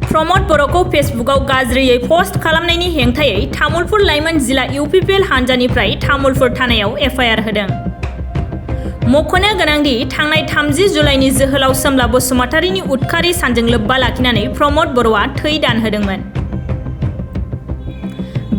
प्रमोद बर'खौ फेसबुकआव गाज्रियै पोस्ट खालामनायनि हेंथायै तामुलपुर लाइमोन जिल्ला इउपिपिएल हानजानिफ्राय तामुलपुर थानायाव एफआइआर होदों। मख'नो गोनांदि थांनाय 30 जुलाइनि जोहोलाव सोमला बसुमतारीनि उदखारि सानजों लोब्बा लाखिनानै प्रमोद बर'आ थै दान होदोंमोन।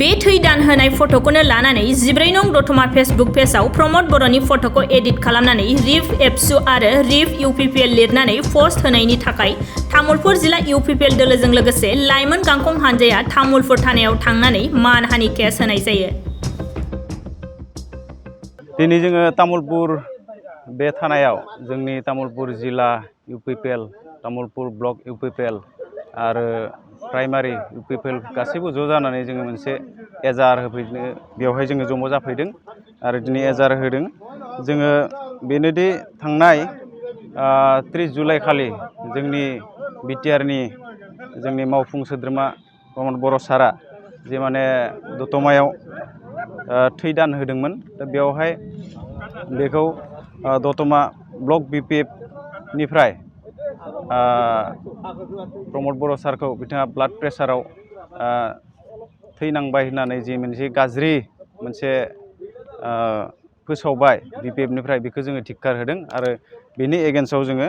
बे थै दान होनाय फट'खौनो लानानै 14 नं दतमा फेसबुक पेजआव प्रमोद बर'नि फट'खौ एडिट खालामनानै रिफ एबसु आरो रिफ इउपिपिएल लिरनानै पोस्ट होनायनि थाखाय तामुलपुर जिल्ला इउपिपिएल दोलोजों लोगोसे लाइमोन गांखं हानजाया तामुलपुर थानायाव थांनानै मानहानि केस होनाय जायो। दिनै जोङो तामुलपुर बे थानायाव जोंनि तामुलपुर जिल्ला इउपिपिएल तामुलपुर ब्लक इउपिपिएल आरो प्राइमारि इउपिपिएल गासैबो ज' जानानै जोङो मोनसे एजार होफैनो बेवहाय जोङो जमा जाफैदों आरो दिनै एजार होदों। जोङो बेनोदि थांनाय 30 जुलाइ खालि जोंनि बिटिआरनि जोंनि मावफुं सोद्रोमा प्रमोद बर' सारा जे माने दतमायाव थै दान होदोंमोन। दा बेवहाय बेखौ दतमा ब्लक बिपिएफनिफ्राय प्रमोद बर' सारखौ बिथाङा ब्लाड प्रेसाराव थैनांबाय होननानै जि मोनसे गाज्रि मोनसे फोसावबाय बिपिएफनिफ्राय बेखौ जोङो धिक्कार होदों आरो बेनि एगेन्स्टआव जोङो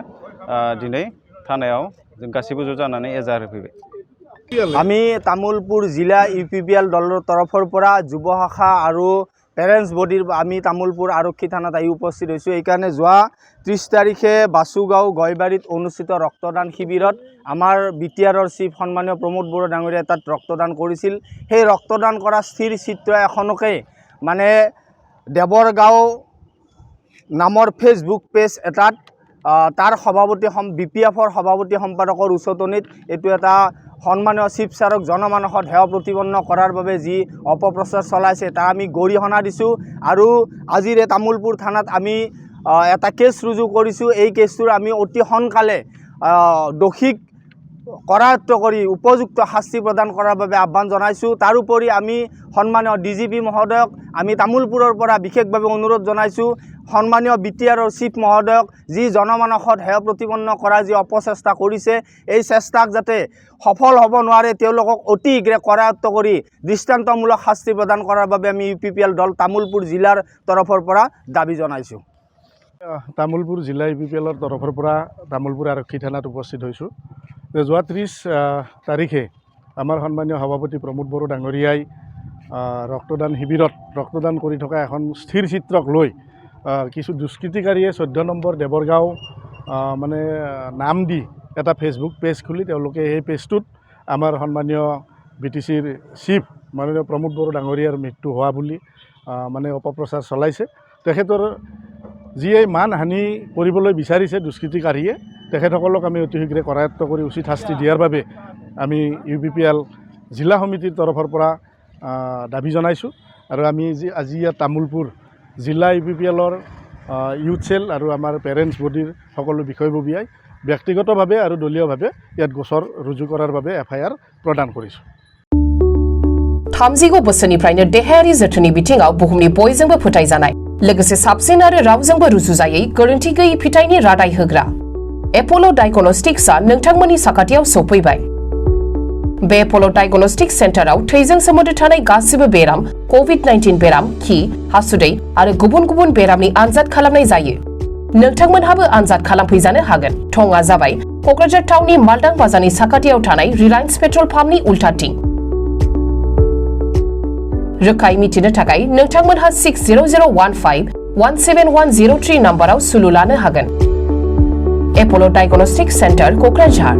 दिनै थानायाव जों गासैबो ज' जानानै एजार होफैबाय। আমি তামুলপুর জিলা ইউপিপিএল দলৰ তৰফৰ পৰা যুৱ শাখা আৰু পেৰেণ্টছ বডিৰ আমি তামুলপুৰ আৰক্ষী থানাত আহি উপস্থিত হৈছোঁ। এইকাৰণে যোৱা 30 তাৰিখে বাসুগাঁও গয়বাৰীত অনুষ্ঠিত ৰক্তদান শিবিৰত আমাৰ বিটিআৰৰ চিফ সন্মানীয় প্ৰমোদ বড়ো ডাঙৰীয়াই তাত ৰক্তদান কৰিছিল। সেই ৰক্তদান কৰা স্থিৰ চিত্ৰ এখনকে মানে দেৱৰগাঁও নামৰ ফেচবুক পেজ এটাত তাৰ সভাপতি বিপিএফৰ সভাপতি সম্পাদকৰ উচতনিত এইটো এটা সন্মানীয় চিফ ছাৰক জনমানসত সেৱা প্ৰতিপন্ন কৰাৰ বাবে যি অপপ্ৰচাৰ চলাইছে তাৰ আমি গৰিহণা দিছোঁ আৰু আজিৰ এই তামুলপুৰ থানাত আমি এটা কেছ ৰুজু কৰিছোঁ। এই কেছটোৰ আমি অতি সোনকালে দোষীক কৰায়ত্ব কৰি উপযুক্ত শাস্তি প্ৰদান কৰাৰ বাবে আহ্বান জনাইছোঁ। তাৰোপৰি আমি সন্মানীয় ডিজিপি মহোদয়ক আমি তামুলপুৰৰ পৰা বিশেষভাৱে অনুৰোধ জনাইছোঁ, সন্মানীয় বিটিআৰৰ চিফ মহোদয়ক যি জনমানসত সেৱা প্ৰতিপন্ন কৰাৰ যি অপচেষ্টা কৰিছে এই চেষ্টাক যাতে সফল হ'ব নোৱাৰে তেওঁলোকক অতি শীঘ্ৰে কৰায়ত্ব কৰি দৃষ্টান্তমূলক শাস্তি প্ৰদান কৰাৰ বাবে আমি ইউপিপিএল দল তামুলপুৰ জিলাৰ তৰফৰ পৰা দাবী জনাইছোঁ। তামুলপুৰ জিলা ইউপিপিএলৰ তৰফৰ পৰা তামুলপুৰ আৰক্ষী থানাত উপস্থিত হৈছোঁ। যোৱা 30 তাৰিখে আমাৰ সন্মানীয় সভাপতি প্ৰমোদ বড়ো ডাঙৰীয়াই ৰক্তদান শিবিৰত ৰক্তদান কৰি থকা এখন স্থিৰ চিত্ৰক লৈ কিছু দুষ্কৃতিকাৰীয়ে 14 নম্বৰ দেৱৰগাঁও মানে নাম দি এটা ফেচবুক পেজ খুলি তেওঁলোকে সেই পেজটোত আমাৰ সন্মানীয় বিটিচিৰ চিফ মাননীয় প্ৰমোদ বড়ো ডাঙৰীয়াৰ মৃত্যু হোৱা বুলি মানে অপপ্ৰচাৰ চলাইছে। তেখেতৰ যিয়ে মানহানি কৰিবলৈ বিচাৰিছে দুষ্কৃতিকাৰীয়ে তেখেতসকলক আমি অতি শীঘ্ৰে কৰায়ত্ব কৰি উচিত শাস্তি দিয়াৰ বাবে আমি ইউপিপিএল জিলা সমিতিৰ তৰফৰ পৰা দাবী জনাইছোঁ। আৰু আমি আজি ইয়াত তামুলপুৰ জিলা ইউপিপিএলৰ ইউথ চেল আৰু আমাৰ পেৰেণ্টছ বডিৰ সকলো বিষয়ববীয়াই ব্যক্তিগতভাৱে আৰু দলীয়ভাৱে ইয়াত গোচৰ ৰুজু কৰাৰ বাবে এফআইআৰ প্ৰদান কৰিছোঁ। 30 बोसोरनिफ्रायनो देहायारि जोथोननि बिथिङाव बुहुमनि बयजोंबो फोथायजानाय लोगोसे साबसिन आरो रावजोंबो रुजुजायै गोरोन्थि गैयै फिथाइनि रादाय होग्रा एप'ल' डायग्नोस्टिक्सआ नोंथांमोननि साखाथियाव सौफैबाय। बे एप'ल' डायग्नोस्टिक्स सेन्टाराव थैजों सोमोन्दो थानाय गासिबो बेराम, कोविड-19 बेराम, खि, हासुदै आरो गुबुन गुबुन बेरामनि आनजाद खालामनाय जायो। नोंथांमोनहाबो आनजाद खालामफैजानो हागोन। थंआ जाबाय क'क्राझार टाउननि मालदां बाजारनि साखाथियाव थानाय रिलायन्स पेट्रल पाम्पनि उल्टाथिं। रोखायै मिथिनो थाखाय नोंथांमोनहा 60015171003 नाम्बाराव सुलु लानो हागोन। एप'ल' डायग्नोस्टिक्स सेन्टार क'क्राझार।